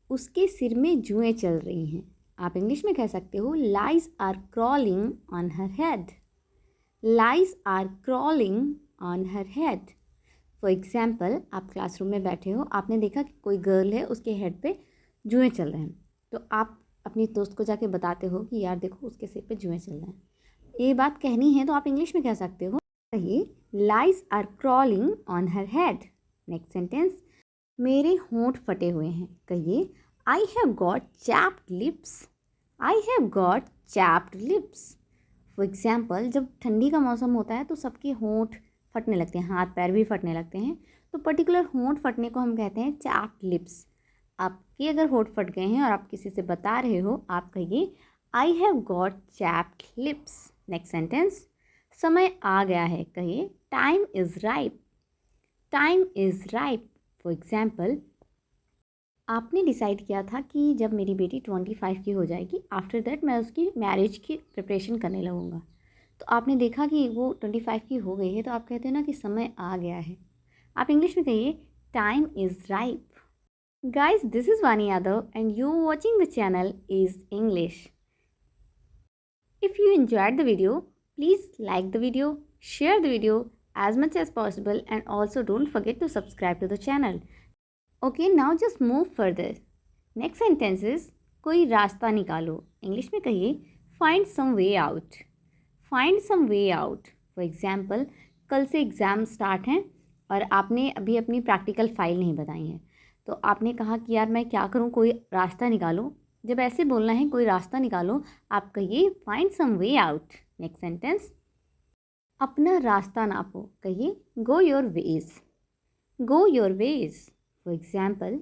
उसके सिर में जुएं चल रही हैं। आप इंग्लिश में कह सकते हो lice are crawling on her head. Lice are crawling on her head. For example, आप क्लासरूम में बैठे हो, आपने देखा कि कोई गर्ल है, उसके हेड पे जुएं चल रहे हैं, तो आप अपनी दोस्त को जाके बताते हो कि यार देखो उसके सिर पे जुएं चल रहे हैं। ये बात कहनी है तो आप इंग्लिश में कह सकते हो, कहिए lice are crawling on her head. Next sentence, मेरे होंठ फटे हुए हैं। कहिए I have got chapped lips. I have got chapped lips. For example, जब ठंडी का मौसम होता है तो सबके होंठ फटने लगते हैं, हाथ पैर भी फटने लगते हैं, तो पर्टिकुलर होंठ फटने को हम कहते हैं चैप्ड लिप्स। आपके अगर होंठ फट गए हैं और आप किसी से बता रहे हो, आप कहिए I have got chapped lips. Next sentence, समय आ गया है। कहिए time is ripe. Time is ripe. For example, आपने डिसाइड किया था कि जब मेरी बेटी 25 की हो जाएगी, आफ्टर दैट मैं उसकी मैरिज की प्रिपरेशन करने लगूँगा। तो आपने देखा कि वो 25 की हो गई है, तो आप कहते हैं ना कि समय आ गया है। आप इंग्लिश में कहिए time is ripe. Guys, this is Vani Yadav and you watching the channel is English. If you enjoyed the video, please like the video, share the video as much as possible, and also don't forget to subscribe to the channel. Okay, now just move further. Next sentence is कोई रास्ता निकालो। English में कहिए find some way out. Find some way out. For example, कल से exam start हैं और आपने अभी अपनी प्रैक्टिकल फाइल नहीं बताई है, तो आपने कहा कि यार मैं क्या करूँ, कोई रास्ता निकालो। जब ऐसे बोलना है कोई रास्ता निकालो, आप कहिए find some way out. Next sentence, अपना रास्ता नापो। कहिए go your ways. Go your ways. For example,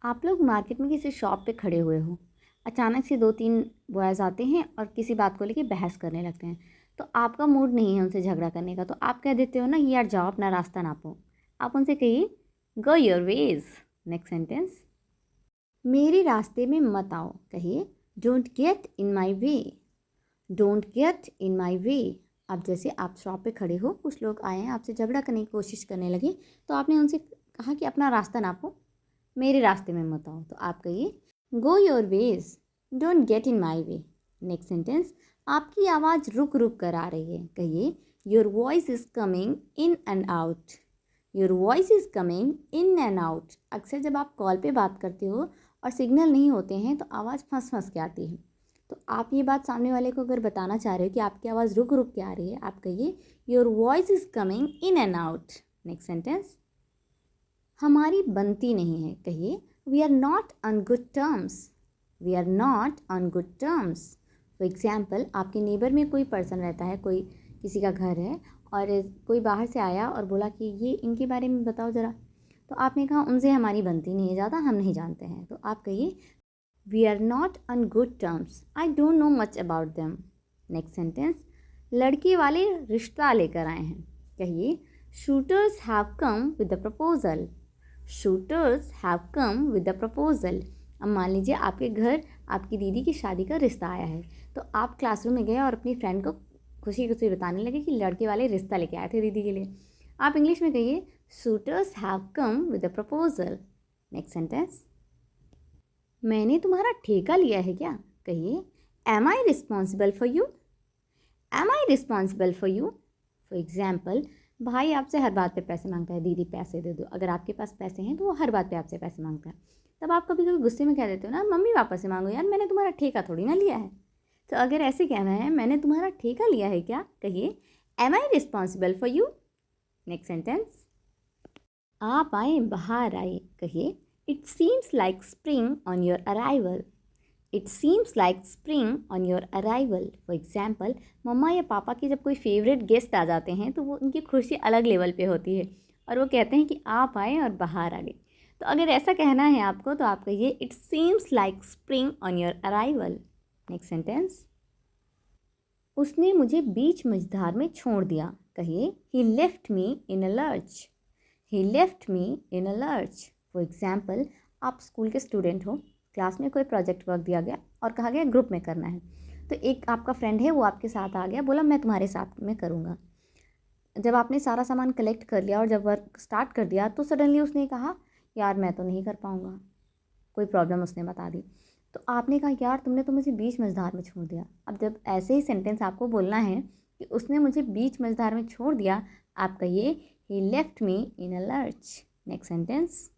आप लोग मार्केट में किसी शॉप पे खड़े हुए हो, अचानक से 2-3 बॉयज़ आते हैं और किसी बात को लेके बहस करने लगते हैं, तो आपका मूड नहीं है उनसे झगड़ा करने का, तो आप कह देते हो ना यार जाओ अपना रास्ता नापो। आप उनसे कहिए go your ways. Next sentence, मेरे रास्ते में मत आओ। कहिए don't get in my way. Don't get in my way. अब जैसे आप शॉप पे खड़े हो, कुछ लोग आए हैं आपसे झगड़ा करने की कोशिश करने लगे, तो आपने उनसे कहा कि अपना रास्ता नापो, मेरे रास्ते में मत आओ, तो आप कहिए go your veg, don't get in my way. Next sentence, आपकी आवाज़ रुक रुक कर आ रही है। कहिए your voice is coming in and out. Your voice is coming in and out. अक्सर जब आप कॉल पे बात करते हो और सिग्नल नहीं होते हैं तो आवाज़ फंस फंस के आती है, तो आप ये बात सामने वाले को अगर बताना चाह रहे हो कि आपकी आवाज़ रुक रुक के आ रही है, आप कहिए your voice is coming in and out. Next sentence, हमारी बनती नहीं है। कहिए we are not on good terms. We are not on good terms. For example, आपके नेबर में कोई पर्सन रहता है, कोई किसी का घर है और कोई बाहर से आया और बोला कि ये इनके बारे में बताओ ज़रा, तो आपने कहा उनसे हमारी बनती नहीं है ज़्यादा, हम नहीं जानते हैं, तो आप कहिए we are not on good terms, I don't know much about them. Next sentence, लड़के वाले रिश्ता लेकर आए हैं। कहिए suitors have come with the proposal. Suitors have come with the proposal. अब मान लीजिए आपके घर आपकी दीदी की शादी का रिश्ता आया है, तो आप क्लासरूम में गए और अपनी फ्रेंड को खुशी खुशी बताने लगे कि लड़के वाले रिश्ता लेके आए थे दीदी के लिए। आप इंग्लिश में कहिए suitors have come with the proposal. Next sentence, मैंने तुम्हारा ठेका लिया है क्या। कहिए am I responsible for you. Am I responsible for you. For example, भाई आपसे हर बात पे पैसे मांगता है, दीदी पैसे दे दो। अगर आपके पास पैसे हैं तो वो हर बात पे आपसे पैसे मांगता है, तब आप कभी कभी गुस्से में कह देते हो ना मम्मी वापस से मांगो, यार मैंने तुम्हारा ठेका थोड़ी ना लिया है। तो अगर ऐसे कहना है मैंने तुम्हारा ठेका लिया है क्या, कहिए am I responsible for you. Next sentence, आप आए बाहर आए। कहिए it seems like spring on your arrival. It seems like spring on your arrival. For example, मम्मा या पापा के जब कोई फेवरेट गेस्ट आ जाते हैं तो वो उनकी खुशी अलग लेवल पे होती है और वो कहते हैं कि आप आए और बाहर आ गए। तो अगर ऐसा कहना है आपको तो आप कहिए it seems like spring on your arrival. Next sentence, उसने मुझे बीच मझधार में छोड़ दिया। कहिए he left me in a lurch. He left me in a lurch. For example, आप स्कूल के स्टूडेंट हो, क्लास में कोई प्रोजेक्ट वर्क दिया गया और कहा गया ग्रुप में करना है, तो एक आपका फ्रेंड है वो आपके साथ आ गया, बोला मैं तुम्हारे साथ में करूँगा। जब आपने सारा सामान कलेक्ट कर लिया और जब वर्क स्टार्ट कर दिया तो सडनली उसने कहा यार मैं तो नहीं कर पाऊँगा। कोई प्रॉब्लम उसने बता दी। तो आपने कहा यार तुमने तो मुझे बीच मझधार में छोड़ दिया। अब जब ऐसे ही सेंटेंस आपको बोलना है कि उसने मुझे बीच मझधार में छोड़ दिया, आप कहिए he left me in a lurch. Next sentence,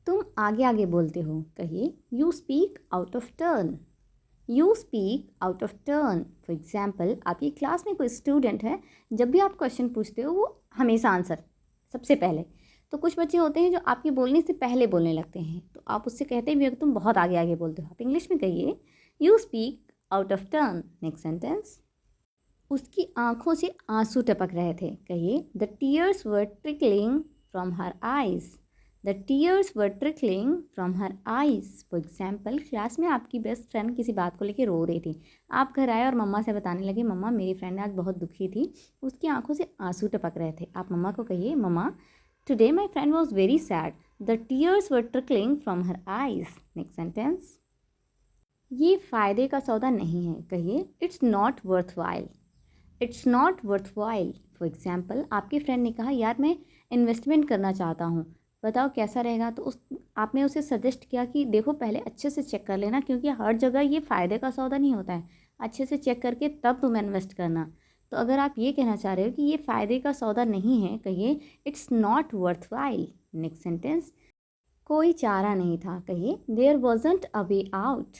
तुम आगे आगे बोलते हो, कहिए you speak out of turn. You speak out of turn. For example, आपकी क्लास में कोई स्टूडेंट है, जब भी आप क्वेश्चन पूछते हो वो हमेशा आंसर सबसे पहले। तो कुछ बच्चे होते हैं जो आपके बोलने से पहले बोलने लगते हैं, तो आप उससे कहते भी हो कि तुम बहुत आगे आगे बोलते हो। आप इंग्लिश में कहिए you speak out of turn. Next sentence, उसकी आंखों से आंसू टपक रहे थे, कहिए the tears were trickling from her eyes. The tears were trickling from her eyes. For example, class में आपकी बेस्ट फ्रेंड किसी बात को लेकर रो रही थी। आप घर आए और मम्मा से बताने लगे, मम्मा मेरी फ्रेंड आज बहुत दुखी थी, उसकी आंखों से आंसू टपक रहे थे। आप मम्मा को कहिए mama today my friend was very sad, the tears were trickling from her eyes. Next sentence, ये फ़ायदे का सौदा नहीं है, कहिए it's not worth while. It's not worth while. For example, आपके फ्रेंड ने कहा यार मैं इन्वेस्टमेंट करना चाहता हूँ, बताओ कैसा रहेगा। तो उस आपने उसे सजेस्ट किया कि देखो पहले अच्छे से चेक कर लेना, क्योंकि हर जगह ये फ़ायदे का सौदा नहीं होता है, अच्छे से चेक करके तब तुम इन्वेस्ट करना। तो अगर आप ये कहना चाह रहे हो कि ये फ़ायदे का सौदा नहीं है, कहिए it's not worth while. Next sentence, कोई चारा नहीं था, कहिए there wasn't a way out.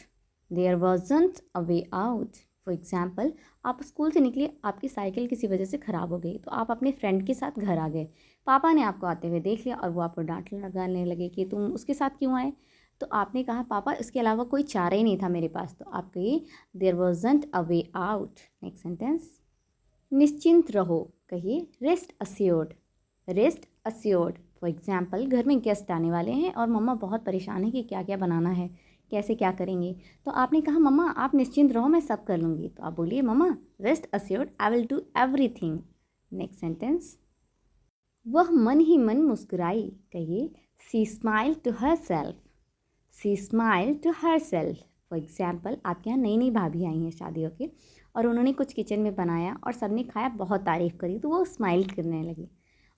There wasn't a way out. For example, आप स्कूल से निकले, आपकी साइकिल किसी वजह से ख़राब हो गई, तो आप अपने फ्रेंड के साथ घर आ गए। पापा ने आपको आते हुए देख लिया और वो आपको डांट लगाने लगे कि तुम उसके साथ क्यों आए। तो आपने कहा पापा इसके अलावा कोई चारा ही नहीं था मेरे पास। तो आप कहिए there wasn't a way out. Next sentence, निश्चिंत रहो, कहिए rest assured. Rest assured. For example, घर में गेस्ट आने वाले हैं और मम्मा बहुत परेशान है कि क्या क्या बनाना है, कैसे क्या करेंगे। तो आपने कहा मम्मा आप निश्चिंत रहो मैं सब कर लूँगी। तो आप बोलिए mama rest assured I will do everything. Next sentence, वह मन ही मन मुस्कुराई, कहिए she smile to herself. She smile to herself. For example, आपके यहाँ नई नई भाभी आई हैं शादी होके और उन्होंने कुछ किचन में बनाया और सबने खाया, बहुत तारीफ़ करी, तो वो स्माइल करने लगी।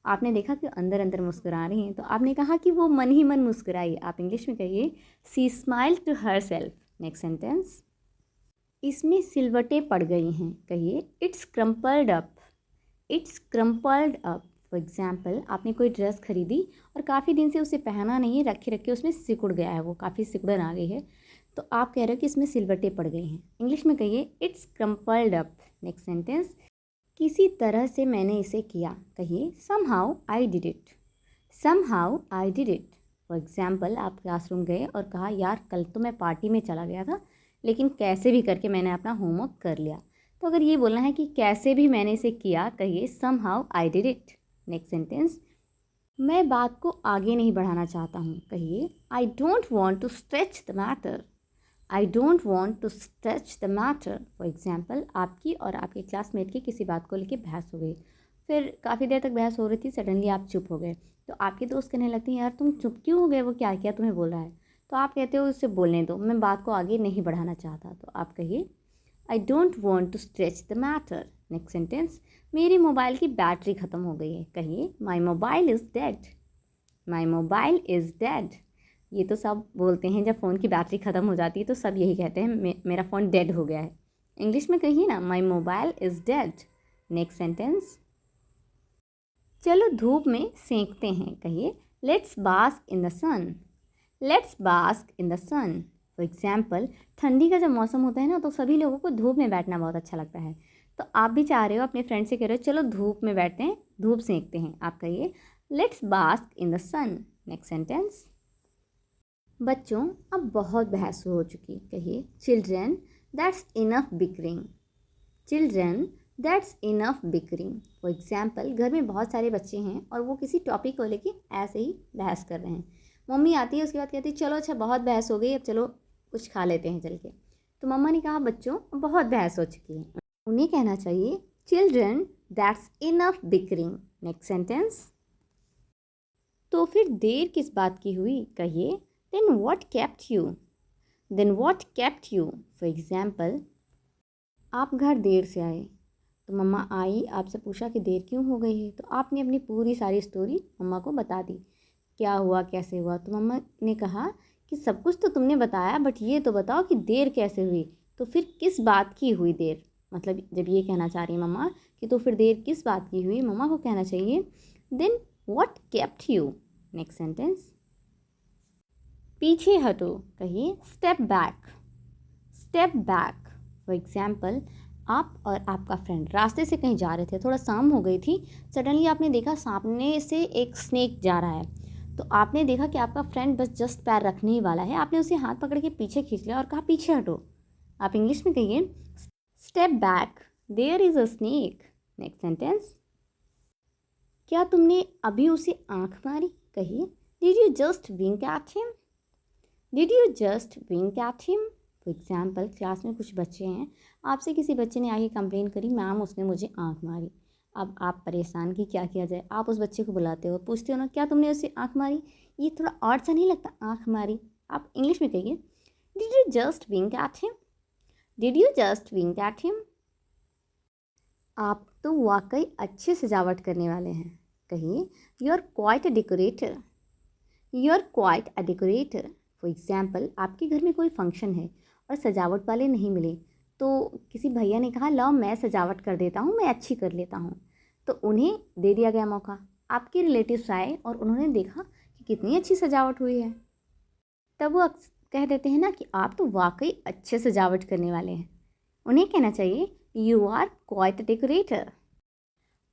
आपने देखा कि अंदर अंदर मुस्कुरा रही हैं, तो आपने कहा कि वो मन ही मन मुस्कुराई। आप इंग्लिश में कहिए she smile to herself. Next sentence, इसमें सिलवटें पड़ गई हैं, कहिए it's crumpled up. It's crumpled up. For example, आपने कोई ड्रेस खरीदी और काफ़ी दिन से उसे पहना नहीं है, रखे रखे उसमें सिकुड़ गया है, वो काफ़ी सिकुड़न आ गई है, तो आप कह रहे हो कि इसमें सिलवटें पड़ गई हैं। इंग्लिश में कहिए it's crumpled up. Next sentence, किसी तरह से मैंने इसे किया, कहिए somehow I did it. Somehow I did it. For example, आप क्लासरूम गए और कहा यार कल तो मैं पार्टी में चला गया था, लेकिन कैसे भी करके मैंने अपना होमवर्क कर लिया। तो अगर ये बोलना है कि कैसे भी मैंने इसे किया, कहिए somehow I did it. Next sentence, मैं बात को आगे नहीं बढ़ाना चाहता हूँ, कहिए I don't want to stretch the matter. I don't want to stretch the matter. For example, आपकी और आपके क्लासमेट की किसी बात को लेकर बहस हो गई, फिर काफ़ी देर तक बहस हो रही थी, सडनली आप चुप हो गए। तो आपके दोस्त कहने लगते हैं यार तुम चुप क्यों हो गए, वो क्या क्या तुम्हें बोल रहा है। तो आप कहते हो उससे बोलने दो, मैं बात को आगे नहीं बढ़ाना चाहता। तो आप कहिए I don't want to stretch the matter. Next sentence, मेरे मोबाइल की बैटरी ख़त्म हो गई है, कहिए my mobile is dead. My mobile is dead. ये तो सब बोलते हैं जब फ़ोन की बैटरी ख़त्म हो जाती है, तो सब यही कहते हैं मेरा फ़ोन डेड हो गया है। इंग्लिश में कहिए ना my mobile is dead. Next sentence, चलो धूप में सेंकते हैं, कहिए let's bask in the sun. Let's bask in the sun. For example, ठंडी का जब मौसम होता है ना, तो सभी लोगों को धूप में बैठना बहुत अच्छा लगता है। तो आप भी चाह रहे हो अपने फ्रेंड से कह रहे हो चलो धूप में बैठते हैं, धूप सेंकते हैं। आप कहिए let's bask in the sun. Next sentence, बच्चों अब बहुत बहस हो चुकी, कहिए children that's enough bickering. Children that's enough bickering. For example, घर में बहुत सारे बच्चे हैं और वो किसी टॉपिक को लेके ऐसे ही बहस कर रहे हैं। मम्मी आती है, उसके बाद कहती है चलो अच्छा बहुत बहस हो गई, अब चलो कुछ खा लेते हैं चल के। तो मम्मा ने कहा बच्चों बहुत बहस हो चुकी है, उन्हें कहना चाहिए children that's enough bickering. Next sentence, तो फिर देर किस बात की हुई, कहिए then what kept you. Then what kept you. For example, आप घर देर से आए, तो मम्मा आई, आपसे पूछा कि देर क्यों हो गई है, तो आपने अपनी पूरी सारी स्टोरी मम्मा को बता दी, क्या हुआ कैसे हुआ। तो मम्मा ने कहा कि सब कुछ तो तुमने बताया, बट ये तो बताओ कि देर कैसे हुई। तो फिर किस बात की हुई देर, मतलब जब ये कहना चाह रही है मम्मा कि तो फिर देर किस बात की हुई, मम्मा को कहना चाहिए then what kept you. Next sentence, पीछे हटो, कहिए step back. Step back. For example, आप और आपका फ्रेंड रास्ते से कहीं जा रहे थे, थोड़ा शाम हो गई थी, सडनली आपने देखा सामने से एक स्नेक जा रहा है। तो आपने देखा कि आपका फ्रेंड बस जस्ट पैर रखने ही वाला है, आपने उसे हाथ पकड़ के पीछे खींच लिया और कहा पीछे हटो। आप इंग्लिश में कहिए step back, there is a snake. Next sentence, क्या तुमने अभी उसे आंख मारी, कहिए did you just wink at him. Did you just wink at him. For example, class में कुछ बच्चे हैं, आपसे किसी बच्चे ने आके कंप्लेन करी मैम उसने मुझे आंख मारी। अब आप परेशान कि क्या किया जाए, आप उस बच्चे को बुलाते हो, पूछते हो ना क्या तुमने उसे आंख मारी। ये थोड़ा ऑड सा नहीं लगता, आंख मारी। आप इंग्लिश में कहिए did you just wink at him. Did you just wink at him. आप तो वाकई अच्छे सजावट करने वाले हैं, कहिए you are quite a decorator. You are quite a decorator. For example, आपके घर में कोई फंक्शन है और सजावट वाले नहीं मिले, तो किसी भैया ने कहा लाओ मैं सजावट कर देता हूँ, मैं अच्छी कर लेता हूँ। तो उन्हें दे दिया गया मौका। आपके रिलेटिव्स आए और उन्होंने देखा कि कितनी अच्छी सजावट हुई है, तब वो कह देते हैं ना कि आप तो वाकई अच्छे सजावट करने वाले हैं। उन्हें कहना चाहिए you are quite a decorator.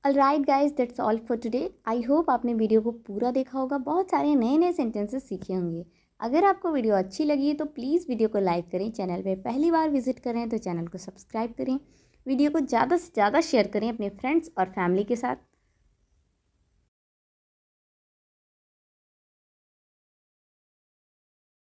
Alright guys, that's all for today. I hope आपने वीडियो को पूरा देखा होगा, बहुत सारे नए नए सेंटेंसेस सीखे होंगे। अगर आपको वीडियो अच्छी लगी है तो प्लीज़ वीडियो को लाइक करें, चैनल पे पहली बार विजिट करें तो चैनल को सब्सक्राइब करें, वीडियो को ज़्यादा से ज़्यादा शेयर करें अपने फ्रेंड्स और फैमिली के साथ।